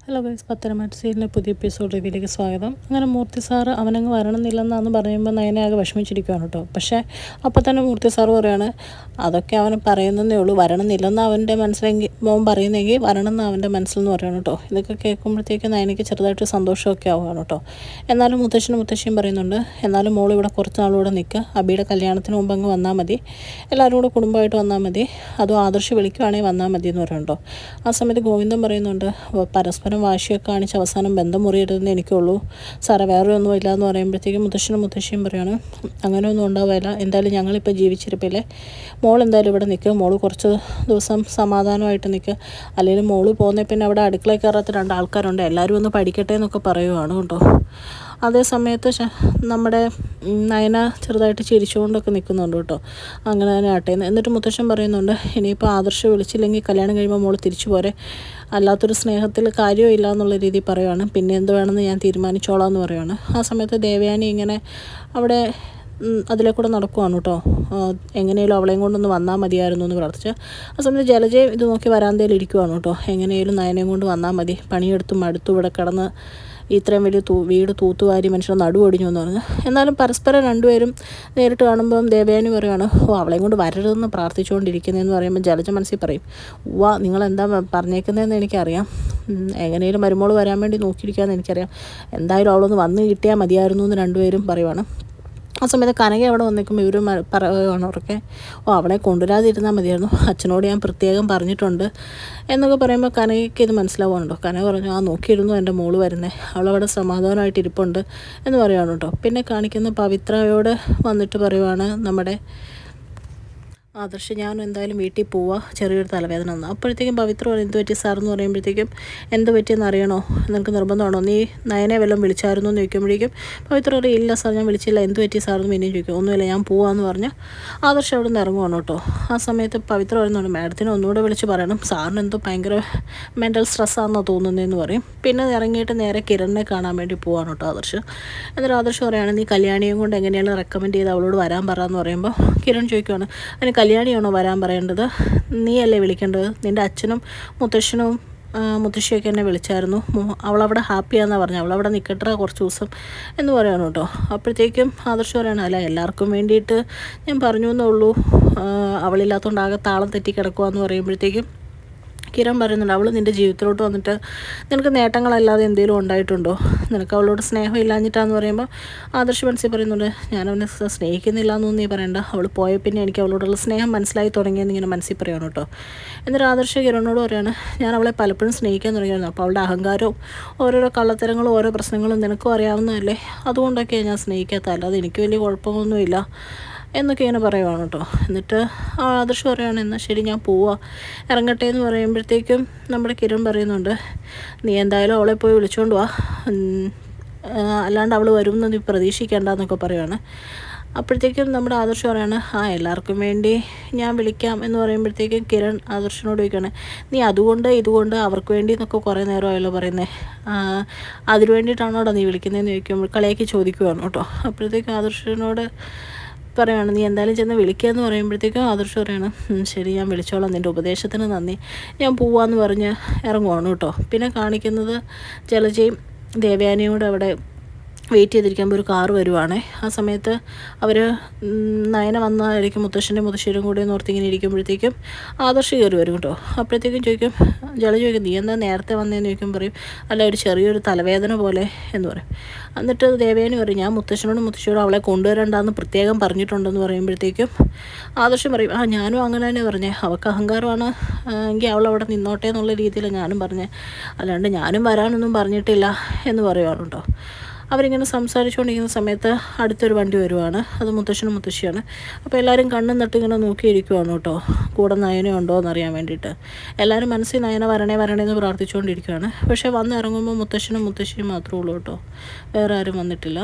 Hello guys, Pathanamthitta സീരിയലിൻ്റെ പുതിയ episode റിവ്യൂയിലേക്ക് സ്വാഗതം. അങ്ങനെ മൂർത്തി സാറ് അവനങ്ങ് വരണമെന്നില്ലെന്നാന്ന് പറയുമ്പോൾ നയനയാകെ വിഷമിച്ചിരിക്കുകയാണ് കേട്ടോ. പക്ഷേ അപ്പോൾ തന്നെ മൂർത്തി സാറ് പറയുകയാണ്, അതൊക്കെ അവൻ പറയുന്നതേ ഉള്ളൂ, വരണമെന്നില്ലെന്ന് അവൻ്റെ മനസ്സിലെങ്കിൽ മോൻ പറയുന്നെങ്കിൽ വരണമെന്ന് അവൻ്റെ മനസ്സിലെന്ന് പറയുകയാണ് കേട്ടോ. ഇതൊക്കെ കേൾക്കുമ്പോഴത്തേക്ക് നയനയ്ക്ക് ചെറുതായിട്ട് സന്തോഷമൊക്കെ ആവുകയാണ് കേട്ടോ. എന്നാലും മുത്തശ്ശിയും പറയുന്നുണ്ട്, എന്നാലും മോൾ ഇവിടെ കുറച്ച് നാളുകൂടെ നിൽക്കുക, അബിയുടെ കല്യാണത്തിന് മുമ്പ് അങ്ങ് വന്നാൽ മതി, എല്ലാവരും കൂടെ കുടുംബമായിട്ട് വന്നാൽ മതി, അതും ആദർശ് വിളിക്കുവാണെങ്കിൽ വന്നാൽ മതി എന്ന് പറയുന്നുണ്ടോ. ആ സമയത്ത് ഗോവിന്ദൻ പറയുന്നുണ്ട്, പരസ്പരം വാശിയൊക്കെ കാണിച്ച് അവസാനം ബന്ധം മുറിയരുതെന്ന് എനിക്കുള്ളൂ സാറേ, വേറെ ഒന്നും ഇല്ല എന്ന് പറയുമ്പോഴത്തേക്കും മുത്തശ്ശിയും പറയുകയാണ്, അങ്ങനെയൊന്നും ഉണ്ടാവില്ല, എന്തായാലും ഞങ്ങളിപ്പോൾ ജീവിച്ചിരിപ്പില്ലേ, മോൾ എന്തായാലും ഇവിടെ നിൽക്കുക, മോൾ കുറച്ച് ദിവസം സമാധാനമായിട്ട് നിൽക്കുക, അല്ലെങ്കിൽ മോൾ പോകുന്ന പിന്നെ അവിടെ അടുക്കളയിൽ കയറാത്ത 2 ആൾക്കാരുണ്ട്, എല്ലാവരും ഒന്ന് പഠിക്കട്ടെ എന്നൊക്കെ പറയുവാണ് കേട്ടോ. അതേ സമയത്ത് നമ്മുടെ നയന ചെറുതായിട്ട് ചിരിച്ചുകൊണ്ടൊക്കെ നിൽക്കുന്നുണ്ട് കേട്ടോ. അങ്ങനെ തന്നെ ആട്ടേന്ന്. എന്നിട്ട് മുത്തശ്ശൻ പറയുന്നുണ്ട്, ഇനിയിപ്പോൾ ആദർശ് വിളിച്ചില്ലെങ്കിൽ കല്യാണം കഴിയുമ്പോൾ മോൾ തിരിച്ചു പോരെ, അല്ലാത്തൊരു സ്നേഹത്തിൽ കാര്യമില്ല എന്നുള്ള രീതിയിൽ പറയുവാണ്, പിന്നെ എന്ത് വേണമെന്ന് ഞാൻ തീരുമാനിച്ചോളാം എന്ന് പറയുവാണ്. ആ സമയത്ത് ദേവയാനി ഇങ്ങനെ അവിടെ അതിലെ കൂടെ നടക്കുവാണ് കേട്ടോ. എങ്ങനെയും അവളെയും കൊണ്ടൊന്ന് വന്നാൽ മതിയായിരുന്നു എന്ന് പ്രാർത്ഥിച്ച്. ആ സമയത്ത് ജലജയും ഇത് നോക്കി വരാന്തയിൽ ഇരിക്കുവാണ് കേട്ടോ. എങ്ങനെയും നയനയും കൊണ്ട് വന്നാൽ മതി, പണിയെടുത്തും മടുത്തും ഇവിടെ കിടന്ന് ഇത്രയും വലിയ വീട് തൂത്തുവാരി മനുഷ്യനെ നടുവൊടിഞ്ഞു എന്ന് പറഞ്ഞു. എന്നാലും പരസ്പരം രണ്ടുപേരും നേരിട്ട് കാണുമ്പം ദേവയാനി പറയുകയാണ്, അവളെയും കൊണ്ട് വരരുതെന്ന് പ്രാർത്ഥിച്ചുകൊണ്ടിരിക്കുന്നതെന്ന് പറയുമ്പോൾ ജലജ മനസ്സിൽ പറയും, നിങ്ങളെന്താ പറഞ്ഞേക്കുന്നതെന്ന് എനിക്കറിയാം, എങ്ങനെയും മരുമോൾ വരാൻ വേണ്ടി നോക്കിയിരിക്കാമെന്ന് എനിക്കറിയാം, എന്തായാലും അവളൊന്ന് വന്ന് കിട്ടിയാൽ മതിയായിരുന്നു എന്ന് രണ്ടുപേരും പറയുവാണ്. ആ സമയത്ത് കനക അവിടെ വന്നിരിക്കുമ്പോൾ ഇവർ പറയുവാണ് അവർക്ക്, അവളെ കൊണ്ടുവരാതിരുന്നാൽ മതിയായിരുന്നു, അച്ഛനോട് ഞാൻ പ്രത്യേകം പറഞ്ഞിട്ടുണ്ട് എന്നൊക്കെ പറയുമ്പോൾ കനകയ്ക്ക് ഇത് മനസ്സിലാവുന്നുണ്ടോ. കനക പറഞ്ഞു, നോക്കിയിരുന്നു എൻ്റെ മോള് വരുന്നത്, അവളവിടെ സമാധാനമായിട്ട് ഇരിപ്പുണ്ട് എന്ന് പറയുവാണ് കേട്ടോ. പിന്നെ കാണിക്കുന്ന പവിത്രയോട് വന്നിട്ട് പറയുവാണ് നമ്മുടെ ആദർശ്, ഞാൻ എന്തായാലും വീട്ടിൽ പോവാം, ചെറിയൊരു തലവേദന വന്നു. അപ്പോഴത്തേക്കും പവിത്ര പറയും, എന്ത് പറ്റി സാറെന്ന് പറയുമ്പോഴത്തേക്കും, എന്ത് പറ്റിയെന്ന് അറിയണോ, നിനക്ക് നിർബന്ധമാണോ, നീ നയനെ വല്ലതും വിളിച്ചായിരുന്നു എന്ന് ചോദിക്കുമ്പോഴേക്കും പവിത്ര പറയും, ഇല്ല സാർ ഞാൻ വിളിച്ചില്ല, എന്ത് പറ്റി സാറെന്ന് പിന്നെയും ചോദിക്കും. ഒന്നുമില്ല, ഞാൻ പോവാമെന്ന് പറഞ്ഞ് ആദർശ് അവിടെ നിന്ന് ഇറങ്ങുവാണ് കേട്ടോ. ആ സമയത്ത് പവിത്ര പറയുന്നുണ്ട്, മാഡത്തിനെ ഒന്നുകൂടെ വിളിച്ച് പറയണം, സാറിന് എന്തോ ഭയങ്കര മെൻ്റൽ സ്ട്രെസ്സാണെന്നോ തോന്നുന്നതെന്ന് പറയും. പിന്നെ ഇറങ്ങിയിട്ട് നേരെ കിരണിനെ കാണാൻ വേണ്ടി പോവാണ് കേട്ടോ ആദർശ്. എന്നിട്ട് ആദർശ് പറയുകയാണ്, നീ കല്യാണിയും കൊണ്ട് എങ്ങനെയാണ് റെക്കമെൻഡ് ചെയ്ത് അവളോട് വരാൻ പറയാമെന്ന് പറയുമ്പോൾ കിരൺ ചോദിക്കുവാണ്, അതിന് കല്യാണിയാണോ വരാൻ പറയേണ്ടത്, നീയല്ലേ വിളിക്കേണ്ടത്, നിൻ്റെ അച്ഛനും മുത്തശ്ശനും മുത്തശ്ശിയൊക്കെ എന്നെ വിളിച്ചായിരുന്നു, അവളവിടെ ഹാപ്പിയാണെന്നാണ് പറഞ്ഞു, അവളവിടെ നിൽക്കട്ടെ കുറച്ച് ദിവസം എന്ന് പറയണം കേട്ടോ. അപ്പോഴത്തേക്കും ആദർശ് പറയണം, അല്ല എല്ലാവർക്കും വേണ്ടിയിട്ട് ഞാൻ പറഞ്ഞു എന്നേ ഉള്ളൂ, അവളില്ലാത്തതുകൊണ്ട് ആകെ താളം തെറ്റി കിടക്കുകയെന്ന് പറയുമ്പോഴത്തേക്കും കിരൺ പറയുന്നുണ്ട്, അവൾ നിൻ്റെ ജീവിതത്തിലോട്ട് വന്നിട്ട് നിനക്ക് നേട്ടങ്ങളല്ലാതെ എന്തെങ്കിലും ഉണ്ടായിട്ടുണ്ടോ, നിനക്ക് അവളോട് സ്നേഹം ഇല്ലാഞ്ഞിട്ടാന്ന് പറയുമ്പോൾ ആദർശ് മനസ്സിൽ പറയുന്നുണ്ട്, ഞാനവനെ സ്നേഹിക്കുന്നില്ല എന്നൊന്നും നീ പറയണ്ട, അവൾ പോയ പിന്നെ എനിക്ക് അവളോടുള്ള സ്നേഹം മനസ്സിലായി തുടങ്ങിയെന്ന് ഇങ്ങനെ മനസ്സിൽ പറയണം കേട്ടോ. എന്നിട്ട് ആദർശ് കിരണോട് പറയാണ്, ഞാൻ അവളെ പലപ്പോഴും സ്നേഹിക്കാൻ തുടങ്ങിയിരുന്നു, അപ്പോൾ അവളുടെ അഹങ്കാരവും ഓരോരോ കള്ളത്തരങ്ങളും ഓരോ പ്രശ്നങ്ങളും നിനക്കും അറിയാവുന്നതല്ലേ, അതുകൊണ്ടൊക്കെയാണ് ഞാൻ സ്നേഹിക്കാത്ത, അല്ലാതെ എനിക്ക് വലിയ കുഴപ്പമൊന്നുമില്ല എന്നൊക്കെ ഇങ്ങനെ പറയുവാണ് കേട്ടോ. എന്നിട്ട് ആദർശ് പറയുകയാണ്, എന്നാൽ ശരി ഞാൻ പോവാം, ഇറങ്ങട്ടെ എന്ന് പറയുമ്പോഴത്തേക്കും നമ്മുടെ കിരൺ പറയുന്നുണ്ട്, നീ എന്തായാലും അവളെ പോയി വിളിച്ചുകൊണ്ട് വാ, അല്ലാണ്ട് അവൾ വരുമെന്ന് നീ പ്രതീക്ഷിക്കേണ്ട എന്നൊക്കെ പറയുവാണ്. അപ്പോഴത്തേക്കും നമ്മുടെ ആദർശ് പറയാണ്, എല്ലാവർക്കും വേണ്ടി ഞാൻ വിളിക്കാം എന്ന് പറയുമ്പോഴത്തേക്കും കിരൺ ആദർശിനോട് ചോദിക്കുകയാണ്, നീ അതുകൊണ്ട് ഇതുകൊണ്ട് അവർക്ക് വേണ്ടി എന്നൊക്കെ കുറേ നേരമായല്ലോ പറയുന്നത്, അതിന് വേണ്ടിയിട്ടാണോടാ നീ വിളിക്കുന്നതെന്ന് ചോദിക്കുമ്പോൾ കളിയാക്കി ചോദിക്കുവാണ് കേട്ടോ. അപ്പോഴത്തേക്കും ആദർശിനോട് പറയുകയാണ്, നീ എന്തായാലും ചെന്ന് വിളിക്കുക എന്ന് പറയുമ്പോഴത്തേക്കും ആദർശ് പറയാണ്, ശരി ഞാൻ വിളിച്ചോളാം, നിൻ്റെ ഉപദേശത്തിന് നന്ദി, ഞാൻ പോവാമെന്ന് പറഞ്ഞ് ഇറങ്ങുവാണ് കേട്ടോ. പിന്നെ കാണിക്കുന്നത് ജലജയും ദേവയാനിയും കൂടെ അവിടെ വെയിറ്റ് ചെയ്തിരിക്കുമ്പോൾ ഒരു കാറ് വരുവാണേ. ആ സമയത്ത് അവർ നയന വന്നതായിരിക്കും മുത്തശ്ശിയും കൂടെ ഓർത്തിങ്ങനെ ഇരിക്കുമ്പോഴത്തേക്കും ആദർശ് കയറി വരും കേട്ടോ. അപ്പോഴത്തേക്കും ചോദിക്കും, ജലജ ചോദിക്കും, നീ എന്താ നേരത്തെ വന്നതെന്ന് ചോദിക്കും, പറയും, അല്ല ഒരു ചെറിയൊരു തലവേദന പോലെ എന്ന് പറയും. എന്നിട്ട് ദേവയാനി പറയും, ഞാൻ മുത്തശ്ശിയോടും അവളെ കൊണ്ടുവരണ്ടെന്ന് പ്രത്യേകം പറഞ്ഞിട്ടുണ്ടെന്ന് പറയുമ്പോഴത്തേക്കും ആദർശം പറയും, ഞാനും അങ്ങനെ തന്നെ പറഞ്ഞേ, അവൾക്ക് അഹങ്കാരമാണ് എങ്കിൽ അവളവിടെ നിന്നോട്ടെ എന്നുള്ള രീതിയിൽ ഞാനും പറഞ്ഞേ, അല്ലാണ്ട് ഞാനും വരാനൊന്നും പറഞ്ഞിട്ടില്ല എന്ന് പറയുവാണ് കേട്ടോ. അവരിങ്ങനെ സംസാരിച്ചുകൊണ്ടിരിക്കുന്ന സമയത്ത് അടുത്തൊരു വണ്ടി വരുവാണ്, അത് മുത്തശ്ശിയാണ്. അപ്പോൾ എല്ലാവരും കണ്ണും നട്ട് ഇങ്ങനെ നോക്കിയിരിക്കുവാണ് കേട്ടോ, കൂടെ നയന ഉണ്ടോ എന്നറിയാൻ വേണ്ടിയിട്ട്. എല്ലാവരും മനസ്സിൽ നയന വരണേ എന്ന് പ്രാർത്ഥിച്ചുകൊണ്ടിരിക്കുകയാണ്. പക്ഷേ വന്നിറങ്ങുമ്പോൾ മുത്തശ്ശിയും മാത്രമേ ഉള്ളൂ കേട്ടോ, വേറെ ആരും വന്നിട്ടില്ല.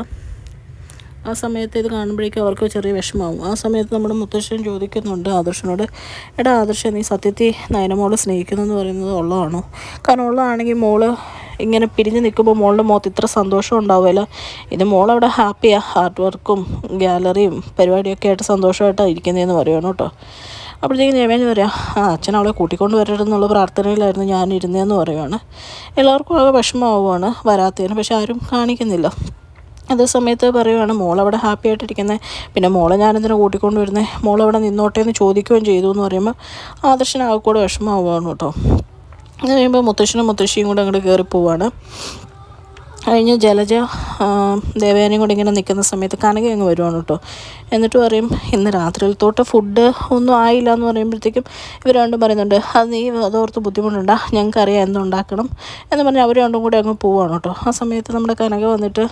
ആ സമയത്ത് ഇത് കാണുമ്പോഴേക്കും അവർക്ക് ചെറിയ വിഷമമാവും. ആ സമയത്ത് നമ്മുടെ മുത്തശ്ശൻ ചോദിക്കുന്നുണ്ട് ആദർശനോട്, എടാ ആദർശ, നീ സത്യത്തിൽ നയനമോളെ സ്നേഹിക്കുന്നതെന്ന് പറയുന്നത് ഉള്ളതാണോ? കാരണം ഉള്ളതാണെങ്കിൽ മോള് ഇങ്ങനെ പിരിഞ്ഞ് നിൽക്കുമ്പോൾ മോളുടെ മുഖത്ത് ഇത്ര സന്തോഷം ഉണ്ടാവുമല്ലോ, ഇത് മോളവിടെ ഹാപ്പിയാണ്, ഹാർഡ് വർക്കും ഗാലറിയും പരിപാടിയൊക്കെ ആയിട്ട് സന്തോഷമായിട്ടാണ് ഇരിക്കുന്നതെന്ന് പറയുകയാണ് കേട്ടോ. അപ്പോഴത്തേക്കും ദേവേന്ദ്രൻ പറയാം അച്ഛൻ അവളെ കൂട്ടിക്കൊണ്ട് വരരുതെന്നുള്ള പ്രാർത്ഥനയിലായിരുന്നു ഞാൻ ഇരുന്നതെന്ന് പറയുവാണ്. എല്ലാവർക്കും ആകെ വിഷമമാവുകയാണ് വരാത്തതിന്, പക്ഷെ ആരും കാണിക്കുന്നില്ല. അതേ സമയത്ത് പറയുവാണ് മോളവിടെ ഹാപ്പി ആയിട്ടിരിക്കുന്നത്, പിന്നെ മോളെ ഞാനെന്തിനാണ് കൂട്ടിക്കൊണ്ട് വരുന്നത്, മോളവിടെ നിന്നോട്ടെ എന്ന് ചോദിക്കുകയും ചെയ്തു എന്ന് പറയുമ്പോൾ ആദർശനാകെ കൂടെ വിഷമമാവുകയാണ് കേട്ടോ. അത് കഴിയുമ്പോൾ മുത്തശ്ശനും മുത്തശ്ശിയും കൂടെ അങ്ങോട്ട് കയറി പോവാണ്. കഴിഞ്ഞ് ജലജ ദേവയാനിയും കൂടി ഇങ്ങനെ നിൽക്കുന്ന സമയത്ത് കനക അങ്ങ് വരുവാണ് കേട്ടോ. എന്നിട്ട് പറയും ഇന്ന് രാത്രിയിലത്തോട്ട് ഫുഡ് ഒന്നും ആയില്ല എന്ന് പറയുമ്പോഴത്തേക്കും ഇവർ രണ്ടും പറയുന്നുണ്ട് അത് നീ അതോർത്ത് ബുദ്ധിമുട്ടുണ്ടാ, ഞങ്ങൾക്കറിയാം എന്തുണ്ടാക്കണം എന്ന് പറഞ്ഞ് അവർ രണ്ടും കൂടി അങ്ങ് പോവാണ് കേട്ടോ. ആ സമയത്ത് നമ്മുടെ കനക വന്നിട്ട്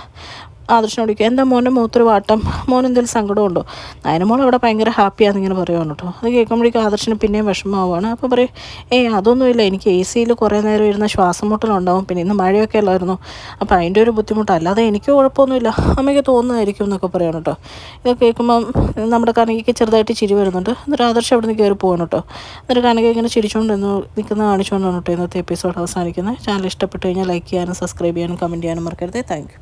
ആദർശനോട് ചോദിക്കുക എന്താ മോൻ്റെ മൂത്തൊരു വാട്ടം, മോൻ എന്തെങ്കിലും സങ്കടമുണ്ടോ. നയനമോൾ അവിടെ ഭയങ്കര ഹാപ്പിയാണെന്നിങ്ങനെ പറയുവാണ് കേട്ടോ. അത് കേൾക്കുമ്പോഴേക്കും ആദർശന് പിന്നെയും വിഷമമാവുകയാണ്. അപ്പോൾ പറയും അതൊന്നുമില്ല, എനിക്ക് എ സിയിൽ കുറേ നേരം ഇരുന്ന ശ്വാസം മുട്ടലുണ്ടാവും, പിന്നെ ഇന്ന് മഴയൊക്കെ അല്ലായിരുന്നു, അപ്പോൾ അതിൻ്റെ ഒരു ബുദ്ധിമുട്ട്, അല്ലാതെ എനിക്ക് കുഴപ്പമൊന്നുമില്ല, അമ്മയ്ക്ക് തോന്നുന്നതായിരിക്കും എന്നൊക്കെ പറയണം കേട്ടോ. ഇതൊക്കെ കേൾക്കുമ്പം നമ്മുടെ കനകയ്ക്ക് ചെറുതായിട്ട് ചിരി വരുന്നുണ്ട്. എന്നിട്ട് ആദർശം അവിടെ നിന്ന് കയറി പോകണം കേട്ടോ. എന്നിട്ട് കനക ഇങ്ങനെ ചിരിച്ചുകൊണ്ട് നിൽക്കുന്ന കാണിച്ചുകൊണ്ടാണ് കേട്ടോ ഇന്നത്തെ എപ്പിസോഡ് അവസാനിക്കുന്നത്. ചാനൽ ഇഷ്ടപ്പെട്ട് കഴിഞ്ഞാൽ ലൈക്ക് ചെയ്യാനും സബ്സ്ക്രൈബ് ചെയ്യാനും കമൻറ്റ് ചെയ്യാനും മറക്കരുത്. Thank you.